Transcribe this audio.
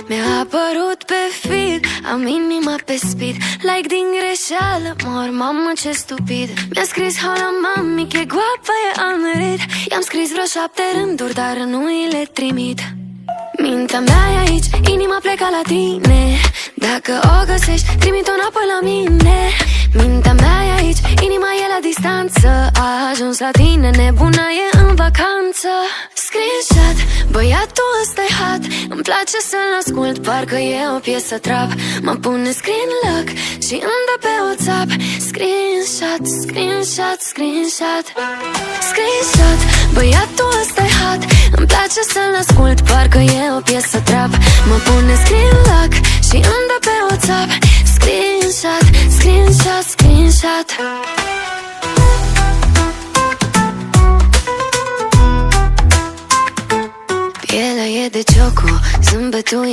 Mi-a apărut pe feed, am inima pe speed. Like din greșeală, mor, mamă ce stupid. Mi-a scris hola mami, che guapa e Anrit. I-am scris vreo 7 rânduri, dar nu îi le trimit. Mintea mea e aici, inima pleca la tine. Dacă o găsești, trimit-o înapoi la mine. Mintea mea e aici, inima e la distanță. A ajuns la tine, nebuna e în vacanță. Screenshot, băiatul ăsta-i hot. Îmi place să-l ascult, parcă e o piesă trap. Mă pune screen lock și îmi dă pe WhatsApp. Screenshot, screenshot, screenshot. Screenshot, băiatul ăsta-i hot. Îmi place să-l ascult, parcă e o piesă trap. Mă pune screen lock și îmi dă pe WhatsApp. Screenshot, screenshot, screenshot. Pielea e de cioco, zâmbetul e